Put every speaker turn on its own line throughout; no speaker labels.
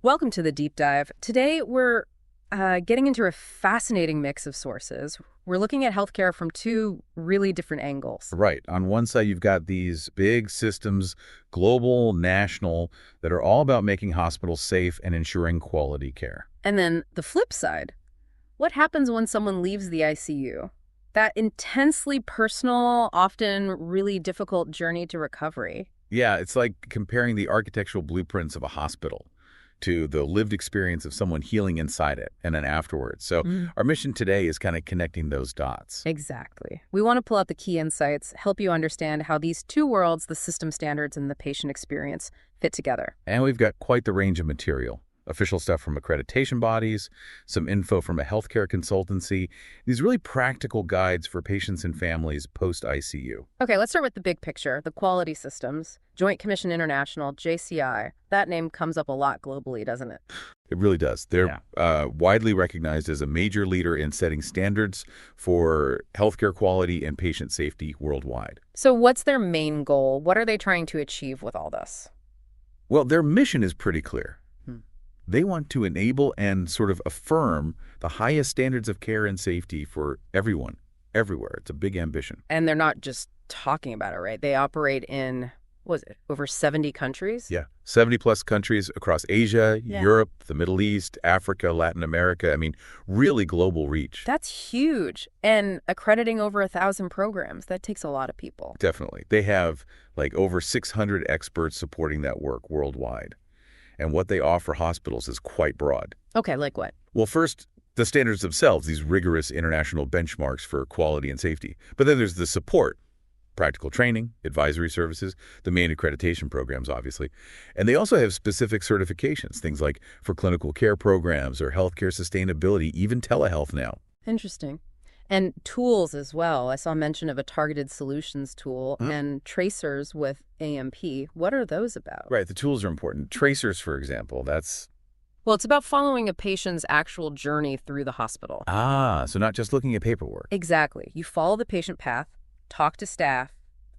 Welcome to the deep dive. Today, we're getting into a fascinating mix of sources. We're looking at healthcare from two really different angles.
Right. On one side, you've got these big systems, global, national, that are all about making hospitals safe and ensuring quality care.
And then the flip side, what happens when someone leaves the ICU? That intensely personal, often really difficult journey to recovery.
Yeah, it's like comparing the architectural blueprints of a hospital to the lived experience of someone healing inside it and then afterwards. So our mission today is kind of connecting those dots.
Exactly. We want to pull out the key insights, help you understand how these two worlds, the system standards and the patient experience, fit together.
And we've got quite the range of material. Official stuff from accreditation bodies, some info from a healthcare consultancy, these really practical guides for patients and families post-ICU.
Okay, let's start with the big picture, the quality systems. Joint Commission International, JCI. That name comes up a lot globally, doesn't it?
It really does. They're widely recognized as a major leader in setting standards for healthcare quality and patient safety worldwide.
So what's their main goal? What are they trying to achieve with all this?
Well, their mission is pretty clear. They want to enable and sort of affirm the highest standards of care and safety for everyone, everywhere. It's a big ambition.
And they're not just talking about it, right? They operate in, what was it, over 70 countries?
Yeah, 70-plus countries across Asia, Europe, the Middle East, Africa, Latin America. I mean, really global reach.
That's huge. And accrediting over 1,000 programs, that takes a lot of people.
Definitely. They have like over 600 experts supporting that work worldwide. And what they offer hospitals is quite broad.
Okay, like what?
Well, first, the standards themselves, these rigorous international benchmarks for quality and safety. But then there's the support, practical training, advisory services, the main accreditation programs, obviously. And they also have specific certifications, things like for clinical care programs or healthcare sustainability, even telehealth now.
Interesting. And tools as well. I saw mention of a targeted solutions tool and tracers with AMP. What are those about?
Right, the tools are important. Tracers, for example, that's...
Well, it's about following a patient's actual journey through the hospital.
So not just looking at paperwork.
Exactly. You follow the patient path, talk to staff,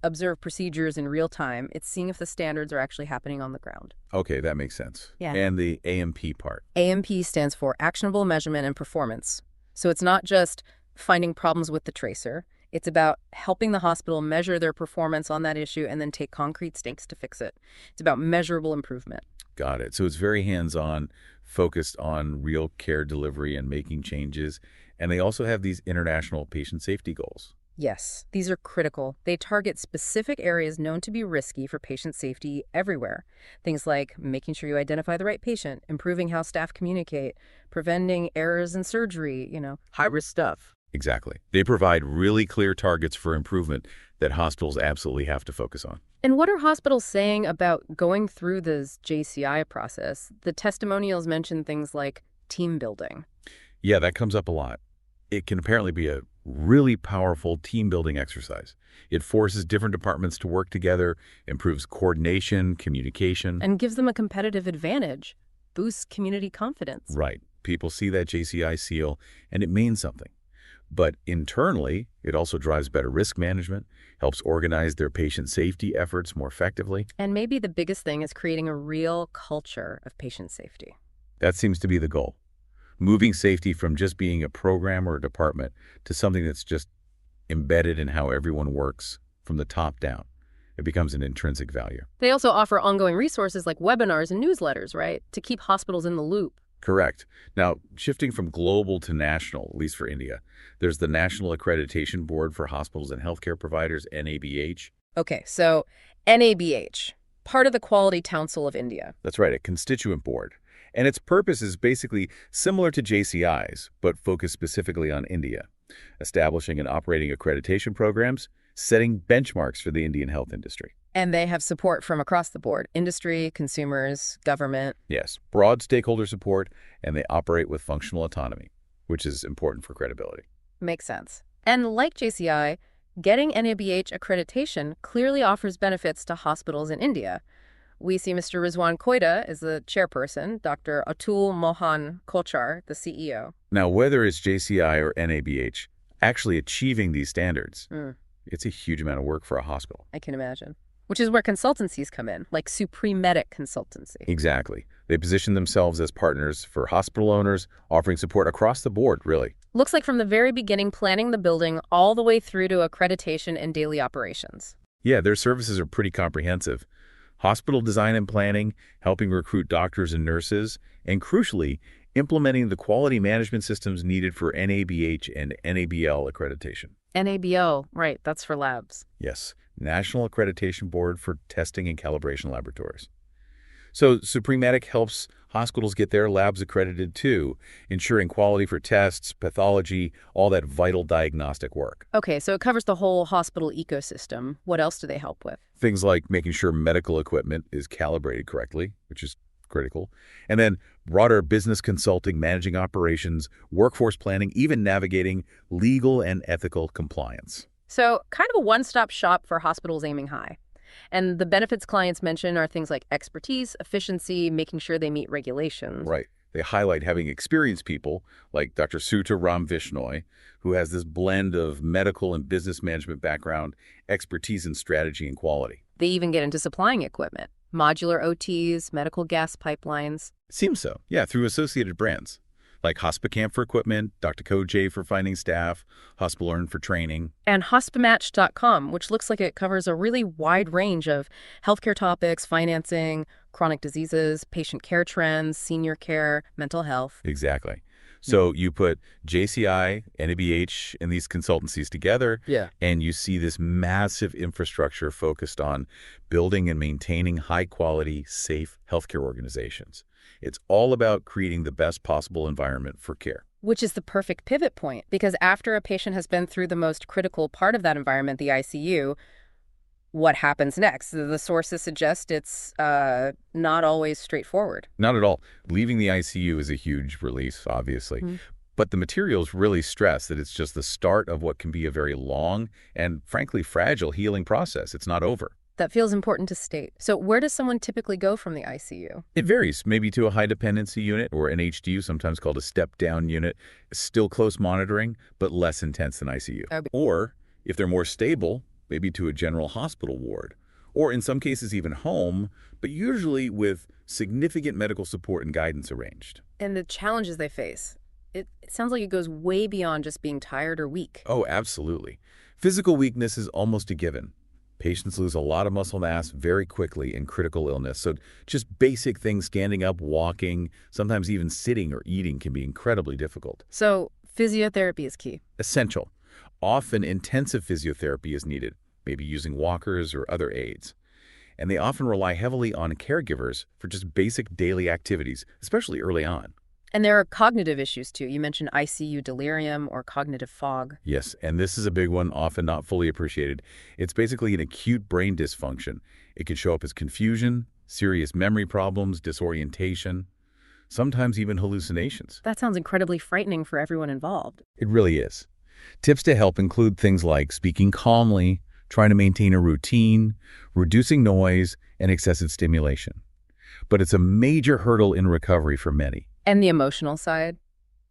observe procedures in real time. It's seeing if the standards are actually happening on the ground.
Okay, that makes sense.
Yeah.
And the AMP part?
AMP stands for Actionable Measurement and Performance. So it's not just finding problems with the tracer. It's about helping the hospital measure their performance on that issue and then take concrete steps to fix it. It's about measurable improvement.
Got it. So it's very hands-on, focused on real care delivery and making changes. And they also have these international patient safety goals.
Yes, these are critical. They target specific areas known to be risky for patient safety everywhere. Things like making sure you identify the right patient, improving how staff communicate, preventing errors in surgery, high-risk stuff.
Exactly. They provide really clear targets for improvement that hospitals absolutely have to focus on.
And what are hospitals saying about going through this JCI process? The testimonials mention things like team building.
Yeah, that comes up a lot. It can apparently be a really powerful team-building exercise. It forces different departments to work together, improves coordination, communication.
And gives them a competitive advantage, boosts community confidence.
Right. People see that JCI seal, and it means something. But internally, it also drives better risk management, helps organize their patient safety efforts more effectively.
And maybe the biggest thing is creating a real culture of patient safety.
That seems to be the goal. Moving safety from just being a program or a department to something that's just embedded in how everyone works from the top down. It becomes an intrinsic value.
They also offer ongoing resources like webinars and newsletters, right, to keep hospitals in the loop.
Correct. Now, shifting from global to national, at least for India, there's the National Accreditation Board for Hospitals and Healthcare Providers, NABH.
Okay, so NABH, part of the Quality Council of India.
That's right, a constituent board. And its purpose is basically similar to JCI's, but focused specifically on India, establishing and operating accreditation programs, setting benchmarks for the Indian health industry.
And they have support from across the board, industry, consumers, government.
Yes, broad stakeholder support, and they operate with functional autonomy, which is important for credibility.
Makes sense. And like JCI, getting NABH accreditation clearly offers benefits to hospitals in India. We see Mr. Rizwan Koida as the chairperson, Dr. Atul Mohan Kochar, the CEO.
Now, whether it's JCI or NABH, actually achieving these standards, it's a huge amount of work for a hospital.
I can imagine. Which is where consultancies come in, like Supremedic Consultancy.
Exactly. They position themselves as partners for hospital owners, offering support across the board, really.
Looks like from the very beginning, planning the building all the way through to accreditation and daily operations.
Yeah, their services are pretty comprehensive. Hospital design and planning, helping recruit doctors and nurses, and crucially, implementing the quality management systems needed for NABH and NABL accreditation.
NABL, right, that's for labs.
Yes, National Accreditation Board for Testing and Calibration Laboratories. So Supremedic helps hospitals get their labs accredited too, ensuring quality for tests, pathology, all that vital diagnostic work.
Okay, so it covers the whole hospital ecosystem. What else do they help with?
Things like making sure medical equipment is calibrated correctly, which is critical, and then broader business consulting, managing operations, workforce planning, even navigating legal and ethical compliance.
So kind of a one-stop shop for hospitals aiming high. And the benefits clients mention are things like expertise, efficiency, making sure they meet regulations.
Right. They highlight having experienced people like Dr. Suta Ram Vishnoi, who has this blend of medical and business management background, expertise in strategy and quality.
They even get into supplying equipment, modular OTs, medical gas pipelines.
Seems so. Yeah, through associated brands like HospiCamp for equipment, Dr. J for finding staff, HospitalEarn for training.
And hospimatch.com, which looks like it covers a really wide range of healthcare topics, financing, chronic diseases, patient care trends, senior care, mental health.
Exactly. So you put JCI, NABH, and these consultancies together, and you see this massive infrastructure focused on building and maintaining high-quality, safe healthcare organizations. It's all about creating the best possible environment for care.
Which is the perfect pivot point, because after a patient has been through the most critical part of that environment, the ICU, what happens next? The sources suggest it's not always straightforward.
Not at all. Leaving the ICU is a huge release, obviously. But the materials really stress that it's just the start of what can be a very long and, frankly, fragile healing process. It's not over.
That feels important to state. So where does someone typically go from the ICU?
It varies, maybe to a high-dependency unit or an HDU, sometimes called a step-down unit. Still close monitoring, but less intense than ICU.
Okay.
Or, if they're more stable, maybe to a general hospital ward. Or in some cases even home, but usually with significant medical support and guidance arranged.
And the challenges they face. It sounds like it goes way beyond just being tired or weak.
Oh, absolutely. Physical weakness is almost a given. Patients lose a lot of muscle mass very quickly in critical illness. So just basic things, standing up, walking, sometimes even sitting or eating can be incredibly difficult.
So physiotherapy is key.
Essential. Often intensive physiotherapy is needed, maybe using walkers or other aids. And they often rely heavily on caregivers for just basic daily activities, especially early on.
And there are cognitive issues, too. You mentioned ICU delirium or cognitive fog.
Yes, and this is a big one, often not fully appreciated. It's basically an acute brain dysfunction. It can show up as confusion, serious memory problems, disorientation, sometimes even hallucinations.
That sounds incredibly frightening for everyone involved.
It really is. Tips to help include things like speaking calmly, trying to maintain a routine, reducing noise, and excessive stimulation. But it's a major hurdle in recovery for many.
And the emotional side?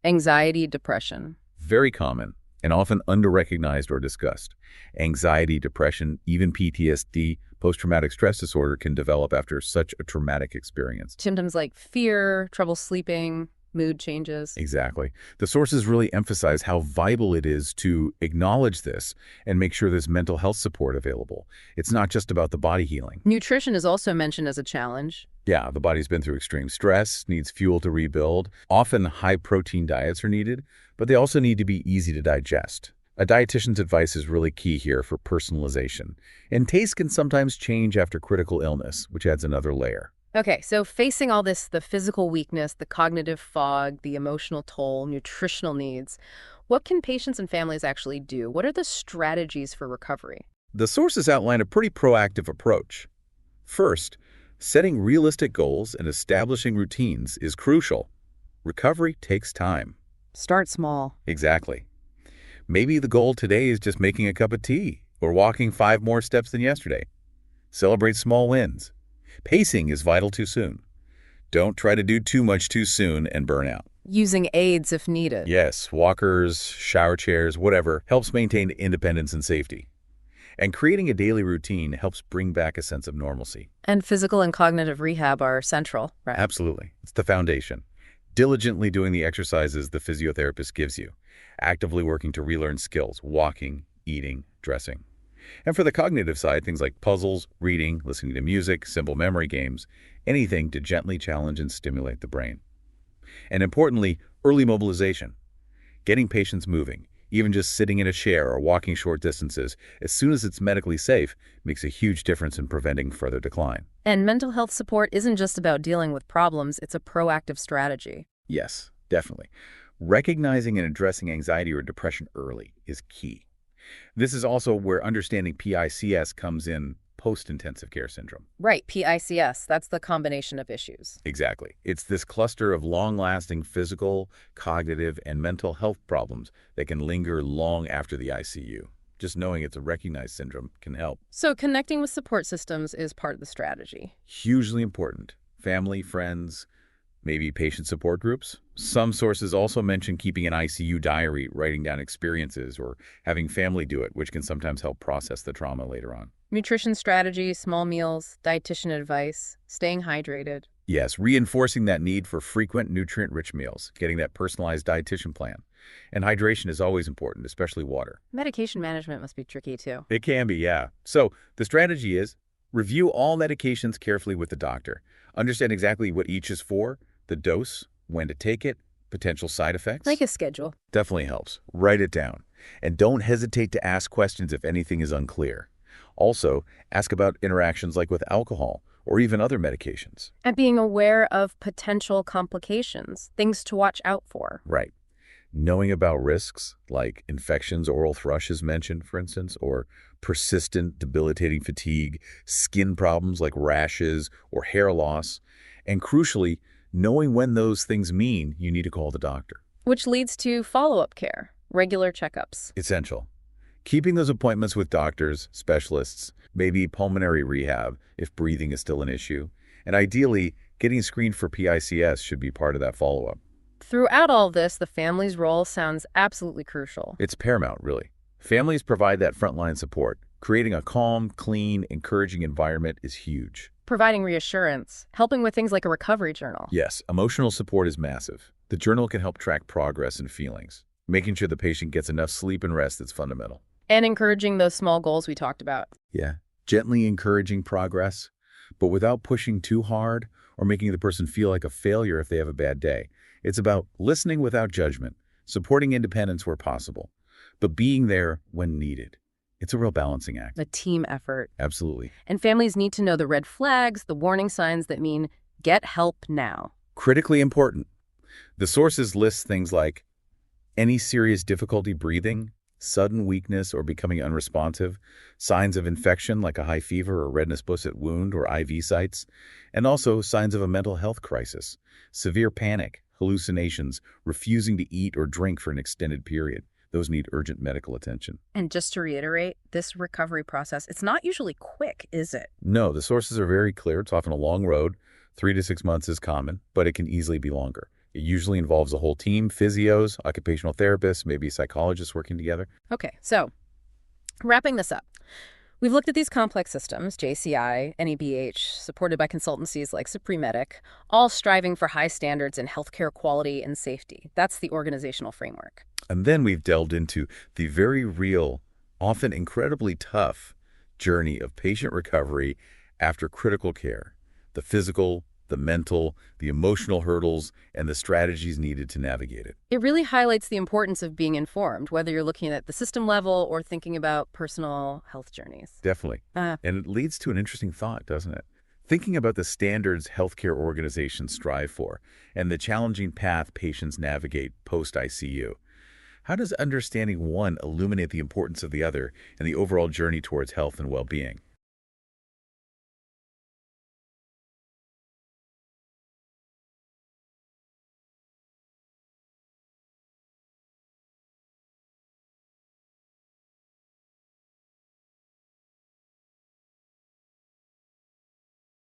Anxiety, depression.
Very common and often under-recognized or discussed. Anxiety, depression, even PTSD, post-traumatic stress disorder can develop after such a traumatic experience.
Symptoms like fear, trouble sleeping, mood changes.
Exactly. The sources really emphasize how vital it is to acknowledge this and make sure there's mental health support available. It's not just about the body healing.
Nutrition is also mentioned as a challenge.
Yeah, the body's been through extreme stress, needs fuel to rebuild. Often high-protein diets are needed, but they also need to be easy to digest. A dietitian's advice is really key here for personalization. And taste can sometimes change after critical illness, which adds another layer.
Okay, so facing all this, the physical weakness, the cognitive fog, the emotional toll, nutritional needs, what can patients and families actually do? What are the strategies for recovery?
The sources outline a pretty proactive approach. First, setting realistic goals and establishing routines is crucial. Recovery takes time.
Start small.
Exactly. Maybe the goal today is just making a cup of tea or walking 5 more steps than yesterday. Celebrate small wins. Pacing is vital too soon. Don't try to do too much too soon and burn out.
Using aids if needed.
Yes, walkers, shower chairs, whatever, helps maintain independence and safety. And creating a daily routine helps bring back a sense of normalcy.
And physical and cognitive rehab are central, right?
Absolutely. It's the foundation. Diligently doing the exercises the physiotherapist gives you, actively working to relearn skills, walking, eating, dressing. And for the cognitive side, things like puzzles, reading, listening to music, simple memory games, anything to gently challenge and stimulate the brain. And importantly, early mobilization. Getting patients moving, even just sitting in a chair or walking short distances, as soon as it's medically safe, makes a huge difference in preventing further decline.
And mental health support isn't just about dealing with problems, it's a proactive strategy.
Yes, definitely. Recognizing and addressing anxiety or depression early is key. This is also where understanding PICS comes in post-intensive care syndrome.
Right, PICS, that's the combination of issues.
Exactly. It's this cluster of long-lasting physical, cognitive, and mental health problems that can linger long after the ICU. Just knowing it's a recognized syndrome can help.
So connecting with support systems is part of the strategy.
Hugely important. Family, friends, maybe patient support groups. Some sources also mention keeping an ICU diary, writing down experiences, or having family do it, which can sometimes help process the trauma later on.
Nutrition strategy, small meals, dietitian advice, staying hydrated.
Yes, reinforcing that need for frequent nutrient-rich meals, getting that personalized dietitian plan. And hydration is always important, especially water.
Medication management must be tricky too.
It can be, yeah. So the strategy is review all medications carefully with the doctor. Understand exactly what each is for, the dose, when to take it, potential side effects.
Like a schedule.
Definitely helps. Write it down. And don't hesitate to ask questions if anything is unclear. Also, ask about interactions like with alcohol or even other medications.
And being aware of potential complications, things to watch out for.
Right. Knowing about risks like infections, oral thrush is mentioned, for instance, or persistent debilitating fatigue, skin problems like rashes or hair loss, and crucially, knowing when those things mean you need to call the doctor.
Which leads to follow-up care, regular checkups.
Essential. Keeping those appointments with doctors, specialists, maybe pulmonary rehab if breathing is still an issue, and ideally, getting screened for PICS should be part of that follow-up.
Throughout all this, the family's role sounds absolutely crucial.
It's paramount, really. Families provide that frontline support. Creating a calm, clean, encouraging environment is huge.
Providing reassurance, helping with things like a recovery journal.
Yes, emotional support is massive. The journal can help track progress and feelings. Making sure the patient gets enough sleep and rest is fundamental.
And encouraging those small goals we talked about.
Yeah, gently encouraging progress, but without pushing too hard or making the person feel like a failure if they have a bad day. It's about listening without judgment, supporting independence where possible, but being there when needed. It's a real balancing act.
A team effort.
Absolutely.
And families need to know the red flags, the warning signs that mean get help now.
Critically important. The sources list things like any serious difficulty breathing, sudden weakness or becoming unresponsive, signs of infection like a high fever or redness bush at wound or IV sites, and also signs of a mental health crisis, severe panic, hallucinations, refusing to eat or drink for an extended period. Those need urgent medical attention.
And just to reiterate, this recovery process, it's not usually quick, is it?
No, the sources are very clear. It's often a long road. 3 to 6 months is common, but it can easily be longer. It usually involves a whole team, physios, occupational therapists, maybe psychologists working together.
Okay, so wrapping this up. We've looked at these complex systems, JCI, NEBH, supported by consultancies like Supremedic, all striving for high standards in healthcare quality and safety. That's the organizational framework.
And then we've delved into the very real, often incredibly tough journey of patient recovery after critical care, the physical, the mental, the emotional hurdles, and the strategies needed to navigate it.
It really highlights the importance of being informed, whether you're looking at the system level or thinking about personal health journeys.
Definitely. And it leads to an interesting thought, doesn't it? Thinking about the standards healthcare organizations strive for and the challenging path patients navigate post-ICU. How does understanding one illuminate the importance of the other and the overall journey towards health and well-being?